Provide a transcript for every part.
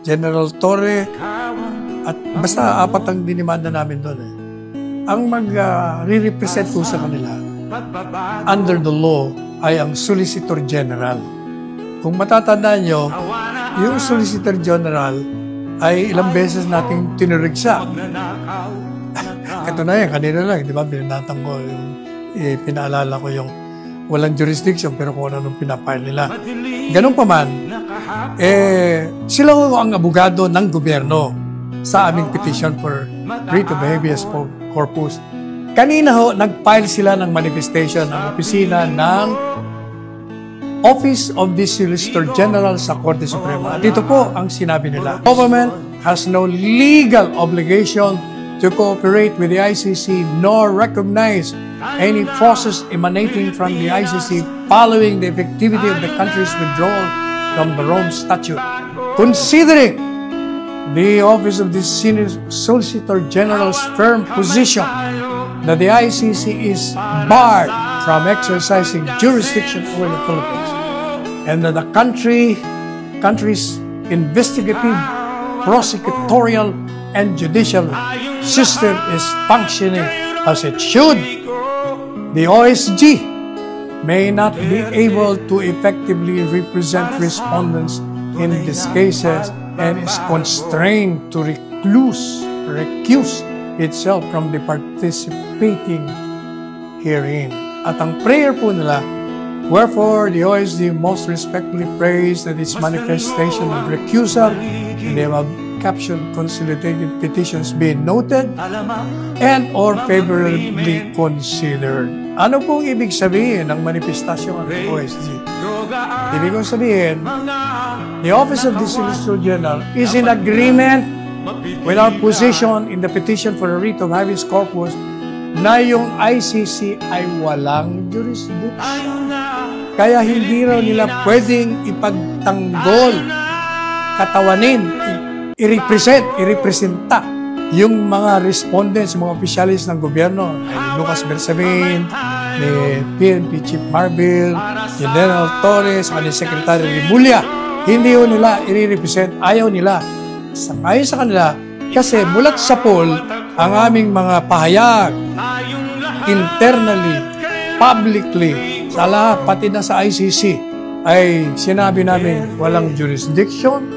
General Torre, at basta apat ang dinimanda namin doon eh. Ang mag-re-represent po sa kanila under the law ay ang Solicitor General. Kung matatandaan nyo, yung Solicitor General ay ilang beses nating tinurigsa. Katunayan, kanina lang, di ba, binanatan ko yung, pinaalala ko yung walang jurisdiction pero kung ano nung pinapile nila. Ganun pa man, sila ho ang abogado ng gobyerno sa aming petition for writ of habeas corpus. Kanina ho, nag-file sila ng manifestation ng opisina ng Office of the Solicitor General sa Korte Suprema. At ito po ang sinabi nila. Government has no legal obligation to cooperate with the ICC nor recognize any process emanating from the ICC following the effectivity of the country's withdrawal from the Rome Statute. Considering the Office of the Solicitor General's firm position that the ICC is barred from exercising jurisdiction over the Philippines and that the country's investigative, prosecutorial, and judicial system is functioning as it should, the OSG may not be able to effectively represent respondents in these cases and is constrained to recuse itself from the participating herein. At ang prayer po nila, wherefore the OSG most respectfully prays that its manifestation of recusal in the above caption consolidated petitions be noted and or favorably considered. Ano pong ibig sabihin ng manifestasyon ng OSG? Ibig kong sabihin, the Office of the Solicitor General is in agreement with our position in the petition for a writ of habeas corpus na yung ICC ay walang jurisdiction. Kaya hindi raw nila pwedeng ipagtanggol, katawanin, irepresenta yung mga respondents, mga opisyalis ng gobyerno, ni Lucas Bersamin, ni PNP Chief Marbil, ni General Torres, ni Secretary Rimulya. Hindi ho nila i-represent, ayaw nila. Ayon sa kanila, kasi mulat sa poll, ang aming mga pahayag, internally, publicly, sa lahat, pati na sa ICC, ay sinabi namin walang jurisdiction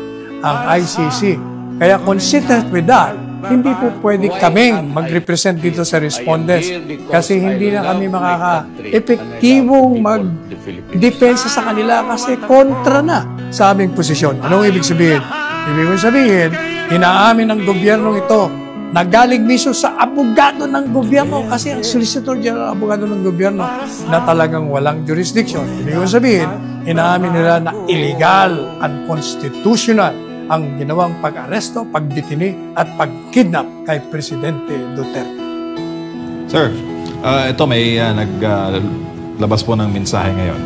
ang ICC. Kaya consistent with that, hindi po pwede kaming mag-represent dito sa respondents kasi hindi na kami makaka-epektibong mag-depensa sa kanila kasi kontra na sa aming posisyon. Anong ibig sabihin? Ibig sabihin, inaamin ng gobyernong ito na galing mismo sa abogado ng gobyerno kasi ang Solicitor General abogado ng gobyerno na talagang walang jurisdiction. Ibig sabihin, inaamin nila na illegal, unconstitutional ang ginawang pag-aresto, pagdetini at pagkidnap kay Presidente Duterte. Sir, ito may naglabas po ng mensahe ngayon.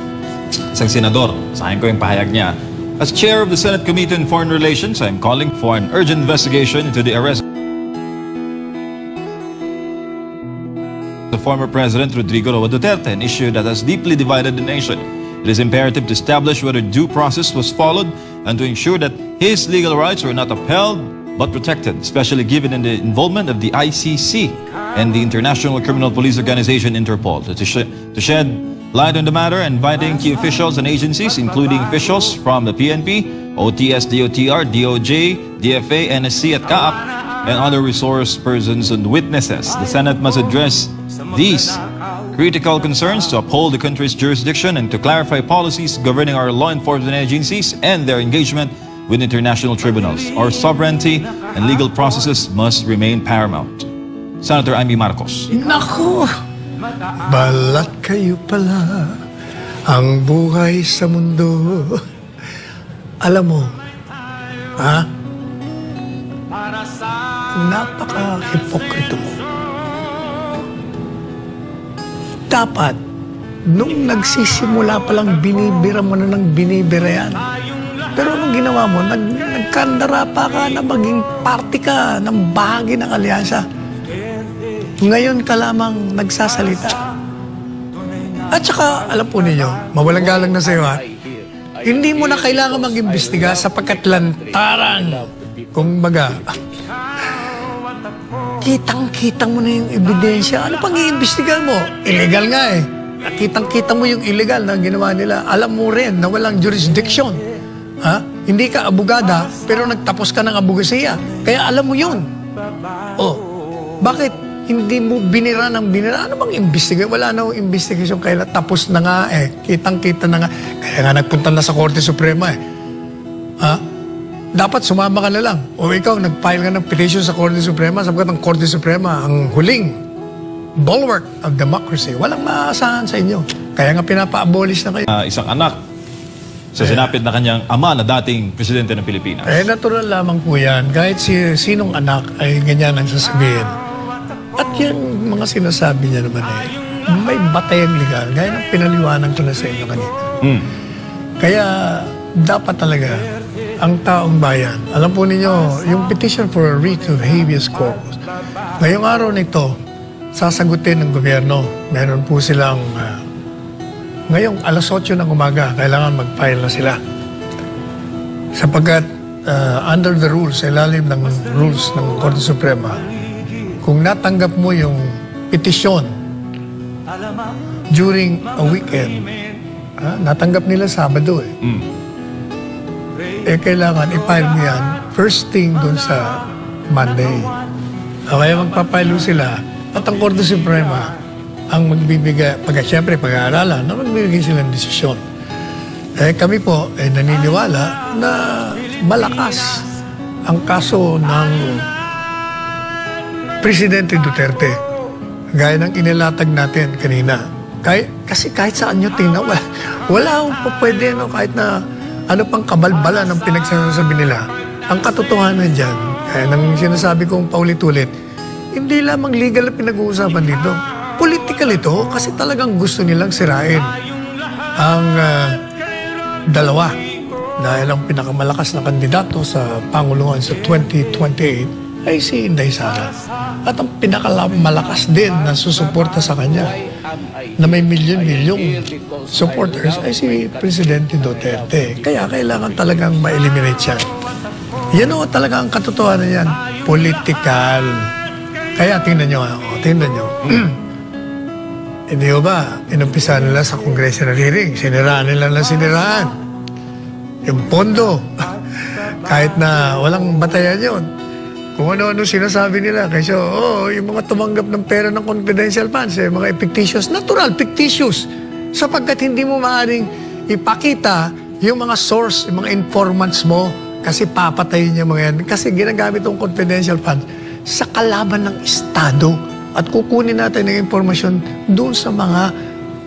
Isang senador, sahin ko yung pahayag niya. As Chair of the Senate Committee on Foreign Relations, I'm calling for an urgent investigation into the arrest of former President Rodrigo Roa Duterte, an issue that has deeply divided the nation. It is imperative to establish whether due process was followed and to ensure that his legal rights were not upheld but protected, especially given in the involvement of the ICC and the International Criminal Police Organization, Interpol. To shed light on the matter, inviting key officials and agencies, including officials from the PNP, OTS, DOTR, DOJ, DFA, NSC at CAAP, and other resource persons and witnesses. The Senate must address these critical concerns to uphold the country's jurisdiction and to clarify policies governing our law enforcement agencies and their engagement with international tribunals. Our sovereignty and legal processes must remain paramount. Senator Amy Marcos. Naku! Balat kayo pala ang buhay sa mundo. Alam mo, ha? Napaka-hipokrito mo. Dapat, nung nagsisimula pa lang, binibira mo na ng binibira yan. Pero anong ginawa mo? Nagkandara pa ka na maging party ka ng bahagi ng alyansa. Ngayon ka lamang nagsasalita. At saka, alam po ninyo, mawalang galang na sa iyo, ha? Hindi mo na kailangan mag-imbestiga sapagkat lantaran. Kung baga, kitang-kita mo na yung ebidensya. Ano pang i-imbestiga mo? Illegal nga eh. Kitang-kita mo yung illegal na ginawa nila. Alam mo rin na walang jurisdiction. Ha? Hindi ka abogada, pero nagtapos ka ng abogasiya. Kaya alam mo yun. Oh, bakit hindi mo binira ng binira? Ano bang imbestiga? Wala na yung investigation. Kaya tapos na nga eh. Kitang-kita na nga. Kaya nga nagpunta na sa Korte Suprema eh. Ha? Dapat sumama ka na lang. O ikaw, nag-file ka ng petition sa Korte Suprema sapagkat ang Korte Suprema, ang huling bulwark of democracy. Walang maaasahan sa inyo. Kaya nga pinapa-abolish na kayo. Isang anak sa sinapit na kanyang ama na dating presidente ng Pilipinas. Natural lamang po yan. Kahit sinong anak ay ganyan ang sasabihin. At yung mga sinasabi niya naman may batayang legal. Gaya ng pinaliwanag ko na sa inyo kanina. Kaya dapat talaga ang taong bayan, alam po ninyo, yung petition for a writ of habeas corpus, ngayong araw nito, sasagutin ng gobyerno. Meron po silang, ngayong alas 8 ng umaga, kailangan mag-file na sila. Sapagkat under the rules, ilalim ng rules ng Korte Suprema, kung natanggap mo yung petisyon during a weekend, natanggap nila Sabado eh. Kailangan i-file mo yan first thing dun sa Monday. Kaya magpapile sila at ang Korte Suprema ang magbibigay, siyempre pag-aaralan, na magbibigay silang desisyon. Kami po ay naniniwala na malakas ang kaso ng Presidente Duterte. Gaya ng inilatag natin kanina. Kasi kahit saan nyo tingnan, wala akong pwede, no, kahit na ano pang kabalbala ng pinagsasabi nila. Ang katotohanan dyan, kaya nang sinasabi kong paulit-ulit, hindi lamang legal na pinag-uusapan dito. Political ito kasi talagang gusto nilang sirain ang dalawa. Dahil ang pinakamalakas na kandidato sa Panguluhan sa 2028 ay si Inday Sara. At ang pinakamalakas din na susuporta sa kanya na may milyon-milyong supporters ay si Presidente Duterte. Kaya kailangan talagang ma-eliminate siya. Yan o talaga ang katotohanan yan. Political. Kaya tingnan nyo. Hindi ba, inumpisa nila sa congressional hearing. Siniraan nila na siniraan. Yung pondo. Kahit na walang batayan yun. Kung ano-ano sinasabi nila. Kasi yung mga tumanggap ng pera ng confidential funds, mga fictitious, natural, fictitious. Sapagkat hindi mo maaaring ipakita yung mga source, yung mga informants mo, kasi papatayin yung mga yan. Kasi ginagamit yung confidential funds sa kalaban ng Estado. At kukunin natin yung informasyon doon sa mga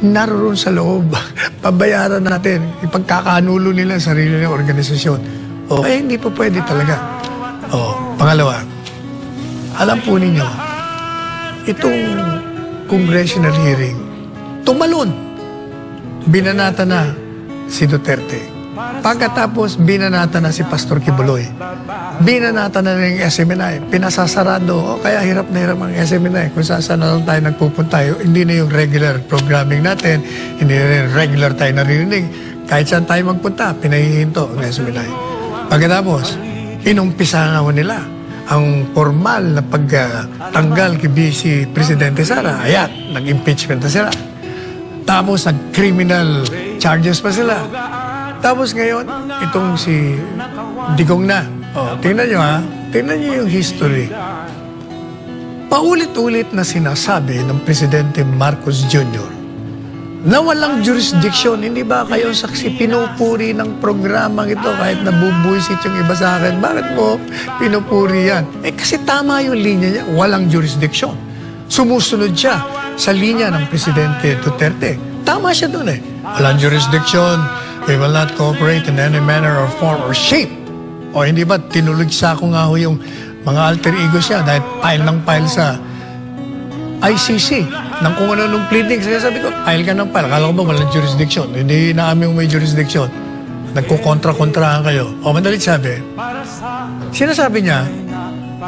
naroon sa loob. Pabayaran natin, ipagkakanulo nila sa sarili ng organisasyon. Hindi po pwede talaga. Pangalawa, alam po ninyo, itong congressional hearing, tumalon. Binanata na si Duterte. Pagkatapos, binanata na si Pastor Kibuloy. Binanata na ng SMNI. Pinasasarado. Kaya hirap na hirap ang SMNI. Kung saan na lang tayo nagpupunta, hindi na yung regular programming natin, hindi na yung regular tayo naririnig. Kahit saan tayo magpunta, pinahihinto ang SMNI. Pagkatapos, inumpisa na nila ang formal na pagtanggal kay si Presidente Sara. Ayan, nag-impeachment na sila. Tapos, nag-criminal charges pa sila. Tapos ngayon, itong si Digong na. Tingnan nyo tingnan nyo yung history. Paulit-ulit na sinasabi ng Presidente Marcos Jr. na walang jurisdiction. Hindi ba kayo saksi pinupuri ng programang ito kahit nabubuisit yung iba sa akin? Bakit mo pinupuri yan? Kasi tama yung linya niya, walang jurisdiction. Sumusunod siya sa linya ng Presidente Duterte. Tama siya doon Walang jurisdiction. We will not cooperate in any manner or form or shape. O hindi ba, tinulugsa ko nga yung mga alter ego siya dahil file ng file sa ICC ng kung ano nung pleadings. Kaya sabi ko, file ka ng file. Akala ko ba walang jurisdiction? Hindi namin may jurisdiction. Nagkukontra-kontrahan kayo. Madalit sabi, sinasabi niya,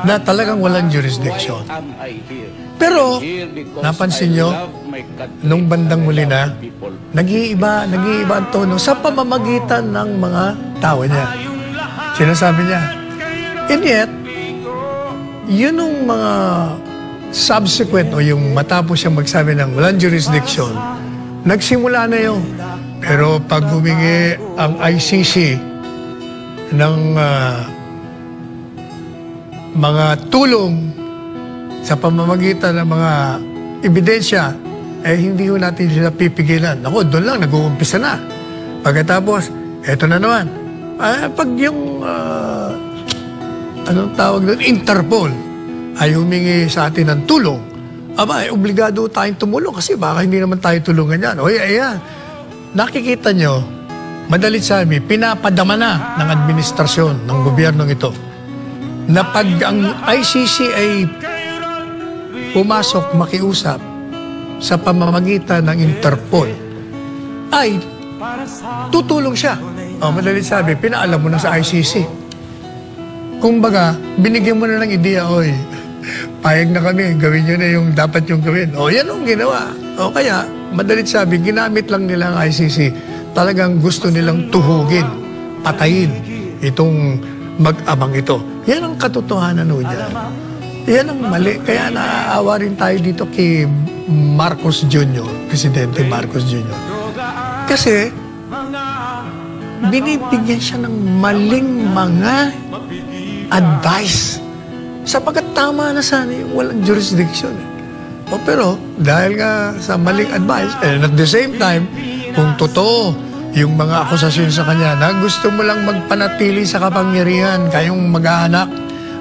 na talagang walang jurisdiction. Pero, napansin nyo, nung bandang huli na, nag-iiba ang tono sa pamamagitan ng mga tao niya. Sinasabi niya. And yet, yun yung mga subsequent o yung matapos siyang magsabi ng walang jurisdiction, nagsimula na yun. Pero pag humingi ang ICC ng mga tulong sa pamamagitan ng mga ebidensya, hindi ho natin sila pipigilan. Ako, doon lang, nag-uumpisa na. Pagkatapos, eto na naman. Pag yung, anong tawag doon, Interpol, ay humingi sa atin ng tulong, obligado tayong tumulong kasi baka hindi naman tayo tulungan yan. O, ayan. Nakikita nyo, madalit sabi, pinapadama na ng administrasyon ng gobyernong ito na pag ang ICC ay pumasok, makiusap sa pamamagitan ng Interpol, ay tutulong siya. Madalit sabi, pinaalam mo na sa ICC. Kumbaga, binigyan mo na ng ideya, oy, payag na kami, gawin nyo na yung dapat yung gawin. Yan ang ginawa. Kaya, madalit sabi, ginamit lang nila ang ICC. Talagang gusto nilang tuhugin, patayin itong mag-amang ito. Yan ang katotohanan nun dyan. Yan ang mali. Kaya naaawa rin tayo dito kay Marcos Jr., Presidente Marcos Jr. Kasi, binibigyan siya ng maling mga advice. Sapagkat tama na sana yung walang jurisdiction. Pero dahil nga sa maling advice, and at the same time, kung totoo yung mga akusasyon sa kanya na gusto mo lang magpanatili sa kapangyarihan, kayong mag-aanak,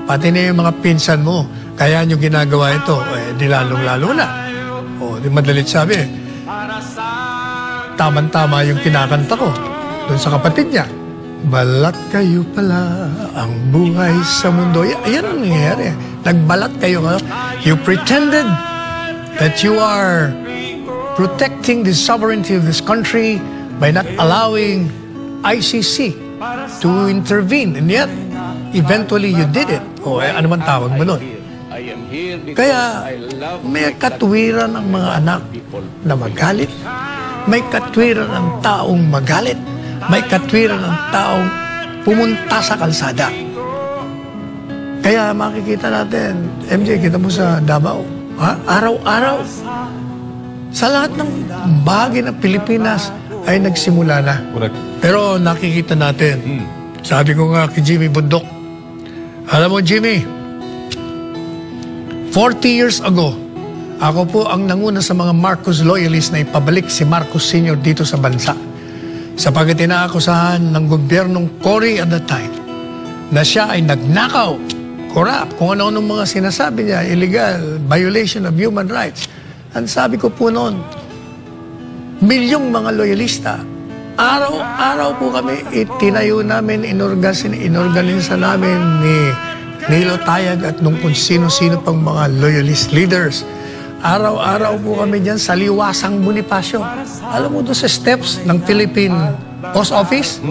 pati na yung mga pinsan mo, kaya nyo ginagawa ito, di lalong-lalo na. Di madalit sabi, tama-tama yung kinakanta ko doon sa kapatid niya. Balat kayo pala ang buhay sa mundo. Yan ang nangyayari. Nagbalat kayo. You pretended that you are protecting the sovereignty of this country by not allowing ICC to intervene. And yet, eventually you did it. Ano man tawag mo nun? Kaya, may katwiran ang mga anak na magalit. May katwiran ang taong magalit. May katwiran ng taong pumunta sa kalsada. Kaya makikita natin, MJ, kita mo sa Davao, araw-araw, sa lahat ng bahagi ng Pilipinas ay nagsimula na. Pero nakikita natin, sabi ko nga kay Jimmy Bundok, alam mo Jimmy, 40 years ago, ako po ang nanguna sa mga Marcos loyalists na ipabalik si Marcos Sr. dito sa bansa. Sapagkat inaakusahan ng gobyernong Cory at that time na siya ay nagnakaw, corrupt, kung ano-anong mga sinasabi niya, illegal, violation of human rights. Ang sabi ko po noon, milyong mga loyalista, araw-araw po kami, itinayo namin, inorganisa namin ni Nilo Tayag at nung kung sino-sino pang mga loyalist leaders. Araw-araw po kami dyan sa Liwasang Bonifacio. Alam mo doon sa steps ng Philippine Post Office?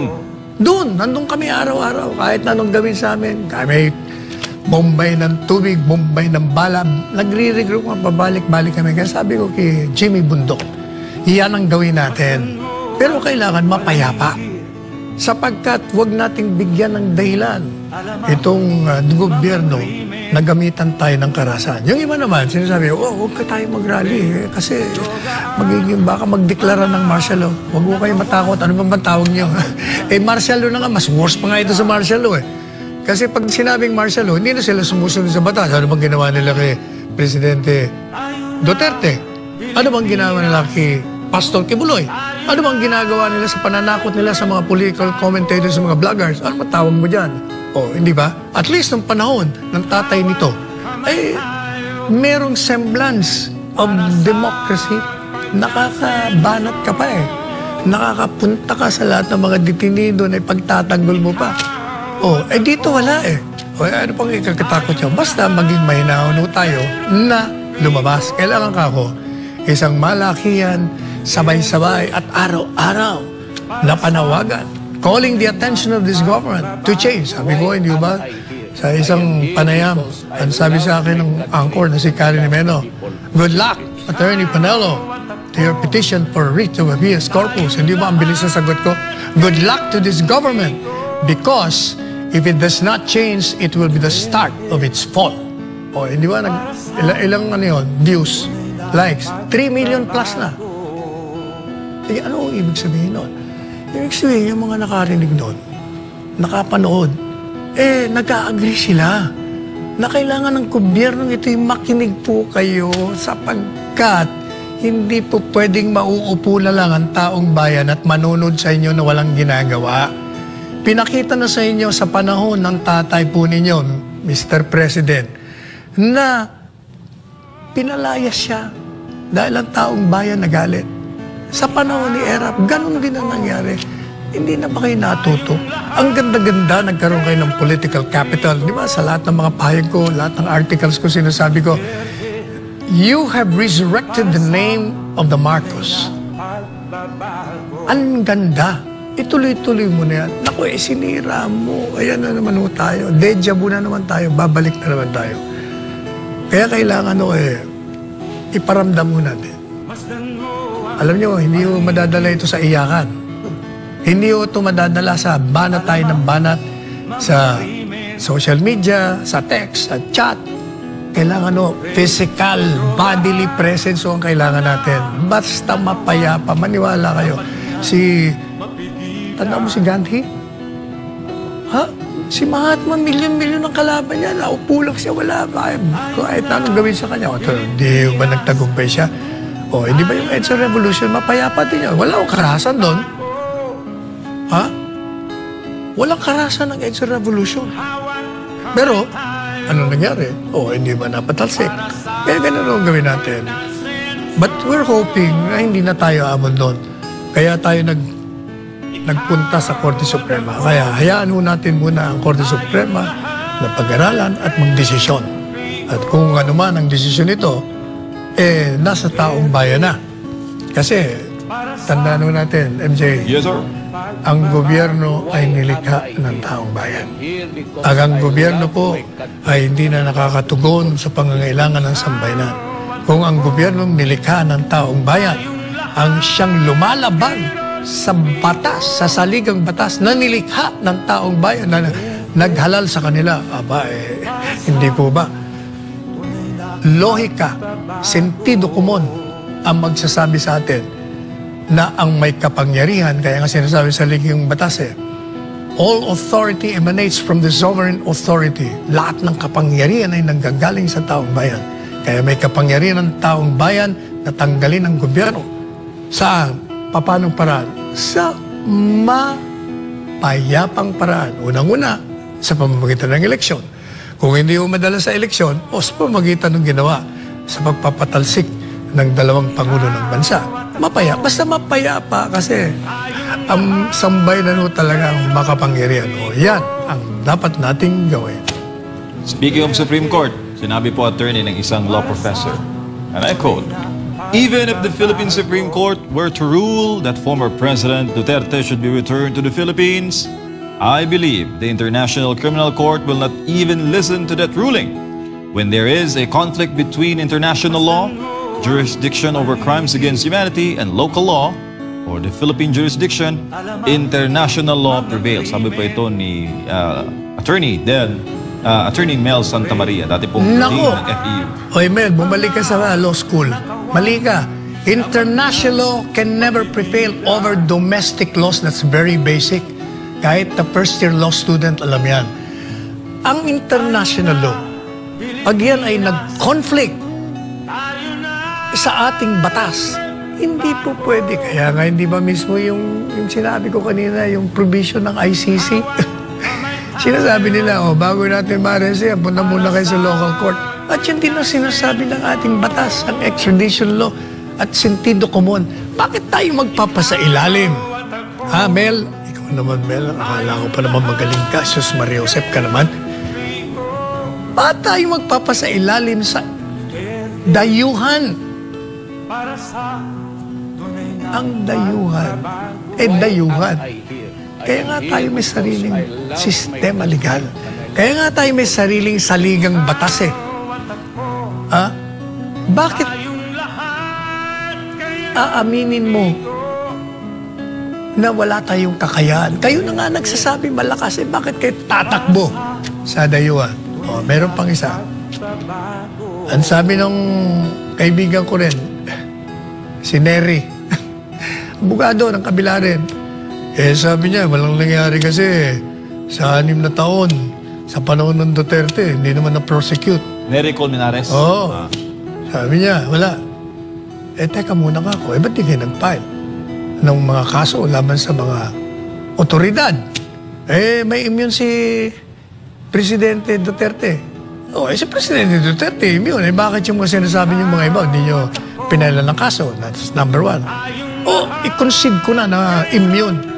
Doon, nandun kami araw-araw. Kahit anong gawin sa amin. Kami bombay ng tubig, bombay ng bala. Nagre-regroup, pabalik-balik kami. Kaya sabi ko kay Jimmy Bundok, iyan ang gawin natin. Pero kailangan mapayapa. Sapagkat huwag nating bigyan ng dahilan itong gobyerno na gamitan tayo ng karahasan. Yung iba naman, sinasabi, huwag ka tayo mag-rally kasi baka magdeklara ng martial law. Huwag mo kayo matakot. Ano bang tawag niyo? Martial law na nga, mas worse pa nga ito sa martial law Kasi pag sinabing martial law, hindi na sila sumusunod sa batas. Ano bang ginawa nila kay Presidente Duterte? Ano bang ginawa nila kay Pastor Kibuloy? Ano bang ginagawa nila sa pananakot nila sa mga political commentators, sa mga vloggers? Ano matawag mo dyan? Hindi ba? At least ng panahon ng tatay nito, ay merong semblance of democracy. Nakakabanat ka pa Nakakapunta ka sa lahat ng mga detenido na ipagtatanggol mo pa. Dito wala ano pang ikakatakot nyo? Basta maging mahinahon tayo na lumabas. Kailangan ka ako isang malakihan, sabay-sabay at araw-araw na panawagan, calling the attention of this government to change. Sabi ko, hindi ba? sa isang panayam, ang sabi sa akin ng anchor na si Karen Imeno, "Good luck, Attorney Panelo, to your petition for writ of habeas corpus." Hindi ba ang bilis na sagot ko? Good luck to this government because if it does not change, it will be the start of its fall. O, hindi ba, ilang ano yun, views, likes, 3 million plus na. Eh, ano ang ibig sabihin nun? Ibig sabihin, yung mga nakarinig nun, nakapanood, nag-a-agree sila na kailangan ng gobyernong ito'y makinig po kayo sapagkat hindi po pwedeng mauupo na lang ang taong bayan at manunod sa inyo na walang ginagawa. Pinakita na sa inyo sa panahon ng tatay po ninyo, Mr. President, na pinalayas siya dahil ang taong bayan nagalit. Sa panahon ni Erap, ganun din ang nangyari. Hindi na ba kayo natuto? Ang ganda-ganda, nagkaroon kayo ng political capital. Di ba, sa lahat ng mga pahayag ko, lahat ng articles ko, sinasabi ko, you have resurrected the name of the Marcos. Ang ganda. Ituloy-tuloy mo na yan. Naku, sinira mo. Ayan na naman ho tayo. Deja vu na naman tayo. Babalik na naman tayo. Kaya kailangan iparamdam mo natin. Alam nyo, hindi ho madadala ito sa iyakan. Hindi ho ito madadala sa banat tayo ng banat sa social media, sa text, sa chat. Kailangan physical, bodily presence ang kailangan natin. Basta mapayapa, maniwala kayo. Tanda mo si Gandhi? Ha? Si Mahatma, milyon-milyon ang kalaban niya. Naupo lang siya, wala ba? Kahit anong gawin sa kanya. Hindi ba nagtagumpay siya? Hindi ba yung EDSA Revolution, mapayapa din yan? Wala akong karahasan doon. Ha? Walang karahasan ng EDSA Revolution. Pero, ano nangyari? Hindi ba napatalsik? Kaya ganun ang gawin natin. But we're hoping na hindi na tayo abot doon. Kaya tayo nagpunta sa Korte Suprema. Kaya hayaan natin muna ang Korte Suprema na pag-aralan at magdesisyon. At kung ano man ang desisyon nito, nasa taong bayan na. Kasi, tandaan natin, MJ, Yes, sir. ang gobyerno ay nilikha ng taong bayan. Ang gobyerno po ay hindi na nakakatugon sa pangangailangan ng sambayanan. Kung ang gobyerno nilikha ng taong bayan, ang siyang lumalaban sa batas, sa saligang batas na nilikha ng taong bayan na naghalal sa kanila, hindi po ba? Lohika, sentido komon ang magsasabi sa atin na ang may kapangyarihan, kaya nga sinasabi sa ligang batas all authority emanates from the sovereign authority. Lahat ng kapangyarihan ay nanggagaling sa taong bayan. Kaya may kapangyarihan ng taong bayan na tanggalin ang gobyerno. Saan? Papanong paraan? Sa mapayapang paraan. Unang-una, sa pamamagitan ng eleksyon. Kung hindi mo madala sa eleksyon, sa pamamagitan ng ginawa sa pagpapatalsik ng dalawang pangulo ng bansa. Mapayapa. Basta mapayapa kasi ang sambayanan talaga ang makapangyarihan. Yan ang dapat nating gawin. Speaking of Supreme Court, sinabi po attorney ng isang law professor, and I quote, "Even if the Philippine Supreme Court were to rule that former President Duterte should be returned to the Philippines, I believe the International Criminal Court will not even listen to that ruling. When there is a conflict between international law, jurisdiction over crimes against humanity, and local law, or the Philippine jurisdiction, international law prevails." Sabi po ito ni Attorney Mel Santamaria, dati pong dean ng FEU. Hoy Mel, bumalik ka sa law school. Mali ka. International law can never prevail over domestic laws. That's very basic. Kahit the first year law student, alam yan. Ang international law, pag yan ay nag-conflict sa ating batas, hindi po pwede. Kaya nga hindi ba mismo yung sinabi ko kanina, yung provision ng ICC? Sinasabi nila, bago natin ma-arrest, punta muna kayo sa local court. At yun din ang sinasabi ng ating batas, ang extradition law at sentido komon. Bakit tayo magpapasa ilalim? Ha, Mel? Ikaw naman, Mel. Akala ko pa naman magaling ka. Sus Maria Josep ka naman. Bakit tayo magpapasa ilalim sa dayuhan? Ang dayuhan. Dayuhan. Kaya nga tayo may sariling sistema legal. Kaya nga tayo may sariling saligang batas eh. Bakit aaminin mo na wala tayong kakayahan? Kayo na nga nagsasabi malakas eh, bakit kayo tatakbo sa dayuhan? Meron pang isa. Ang sabi ng kaibigan ko rin, si Neri, abogado ng kabila rin. Sabi niya, walang nangyari kasi sa 6 na taon, sa panahon ng Duterte, hindi naman na-prosecute. Neri Colmenares? Oo. Sabi niya, wala. Teka muna nga ako, ba't di kayo nag-file ng mga kaso laban sa mga otoridad? May immune si Presidente Duterte. Si Presidente Duterte, immune. Bakit yung mga sinasabi niyo mga iba, hindi niyo pinailan ng kaso? That's number 1. I-concede ko na immune.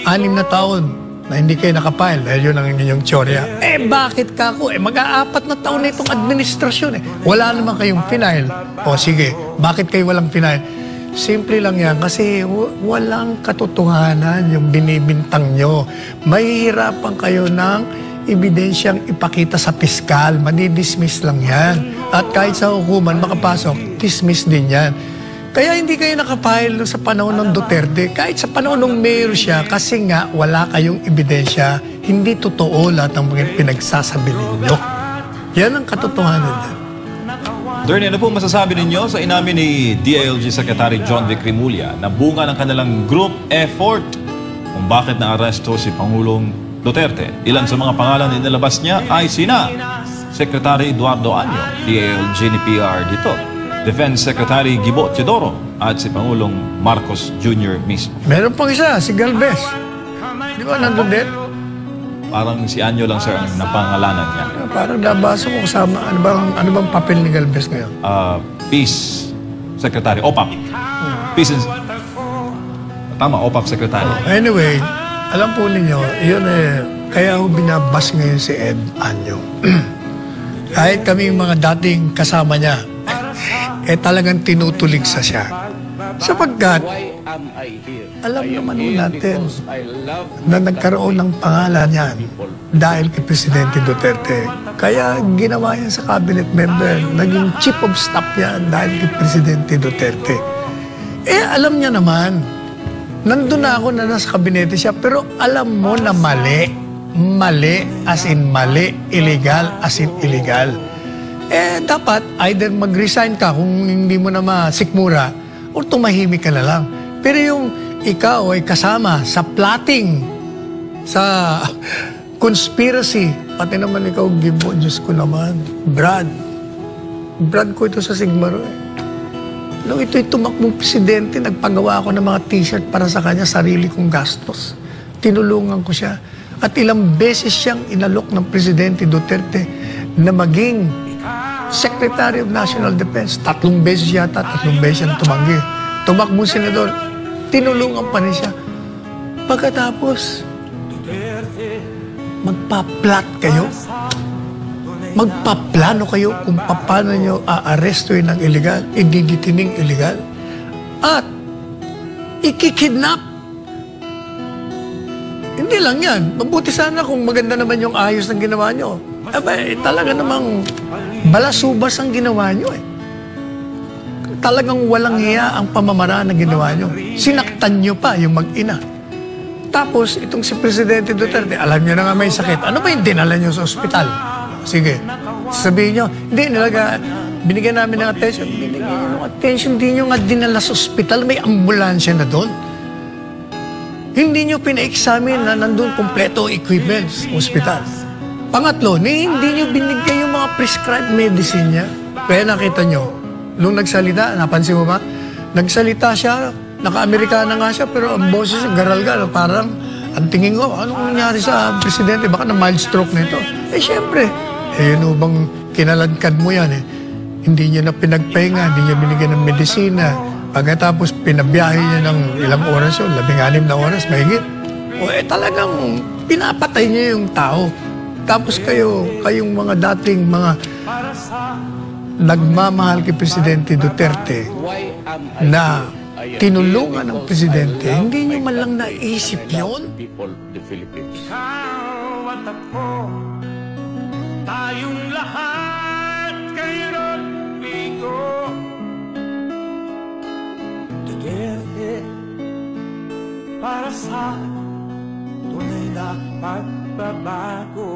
6 na taon na hindi kayo nakapile dahil yun ang inyong teorya. Bakit ka ako? Mag-4 na taon na itong administrasyon eh. Wala naman kayong final. Sige, bakit kayo walang final? Simple lang yan kasi walang katotohanan yung binibintang nyo. Mahihirapan kayo ng ebidensyang ipakita sa piskal. Madidismiss lang yan. At kahit sa hukuman makapasok, dismiss din yan. Kaya hindi kayo nakapile sa panahon ng Duterte. Kahit sa panahon ng mayor siya, kasi nga wala kayong ebidensya, hindi totoo lahat ng mga pinagsasabi ninyo. Yan ang katotohanan niya. Attorney, ano po masasabi ninyo sa inamin ni DILG Secretary John Vic Rimulya na bunga ng kanilang group effort kung bakit naaresto si Pangulong Duterte? Ilan sa mga pangalan na inilabas niya ay sina Secretary Eduardo Año, DILG ni PR dito, Defense Secretary Gibo Teodoro at si Pangulong Marcos Jr. mismo. Meron pang isa, si Galvez. Di ba nandun din? Parang si Anyo lang, sir, ang napangalanan niya. Parang nabasa ko kasama. Ano bang papel ni Galvez ngayon? Peace Secretary, OPAP. Peace and... Tama, OPAP Secretary. Anyway, alam po ninyo, yun kaya ho binabas ngayon si Ed Anyo. Kahit kami mga dating kasama niya, talagang tinutulig sa siya. Sapagkat, alam naman natin na nagkaroon ng pangalan yan dahil kay Presidente Duterte. Kaya ginawa yan sa cabinet member, naging chief of staff yan dahil kay Presidente Duterte. Alam niya naman, nandun na ako na nasa kabinete siya, pero alam mo na mali. Mali, as in mali. Illegal, as in illegal. Dapat either mag-resign ka kung hindi mo na masikmura o tumahimik ka na lang. Pero yung ikaw ay kasama sa plotting, sa conspiracy, pati naman ikaw, Gibo, Diyos ko naman, Brad ko ito sa Sigmaro Nung ito'y tumakbong presidente, nagpagawa ako ng mga t-shirt para sa kanya, sarili kong gastos. Tinulungan ko siya. At ilang beses siyang inalok ng Presidente Duterte na maging Secretary of National Defense. 3 beses yata, 3 beses siyang tumanggi. Tumakbong senador, tinulungan pa rin siya. Pagkatapos, magpa-plot kayo? Magpaplano kayo kung paano nyo aarestuin ng illegal, ididitining illegal, at ikikidnap. Hindi lang yan. Mabuti sana kung maganda naman yung ayos ng ginawa nyo. Talaga namang balasubas ang ginawa nyo Talagang walang hiya ang pamamaraan na ginawa nyo. Sinaktan nyo pa yung mag-ina. Tapos, itong si Presidente Duterte, alam nyo na nga may sakit. Ano ba yung dinala nyo sa ospital? Sige, sabihin nyo, hindi, binigyan namin ng attention. Binigyan nyo ng attention, hindi nyo nga dinala sa ospital. May ambulansya na doon. Hindi nyo pina-examine na nandun kompleto equipments sa ospital. Pangatlo, hindi nyo binigay yung mga prescribed medicine niya. Kaya nakita nyo, nung nagsalita, napansin mo ba? Nagsalita siya, naka-Amerikana nga siya, pero ang boses niya, garal-garal, parang ang tingin ko, anong nangyari sa presidente? Baka na mild stroke na ito. Siyempre, yun bang kinaladkad mo yan Hindi niya na pinagpahinga, hindi niya binigyan ng medisina. Pagkatapos, pinabiyahe niya ng ilang oras yun, 16 na oras, mahigit. Talagang pinapatay niya yung tao. Tapos kayong mga dating mga nagmamahal kay Presidente Duterte na tinulungan ng Presidente, hindi nyo man lang naisip yun? tayong lahat kay Rodrigo Duterte para sa tunay na pagbabago.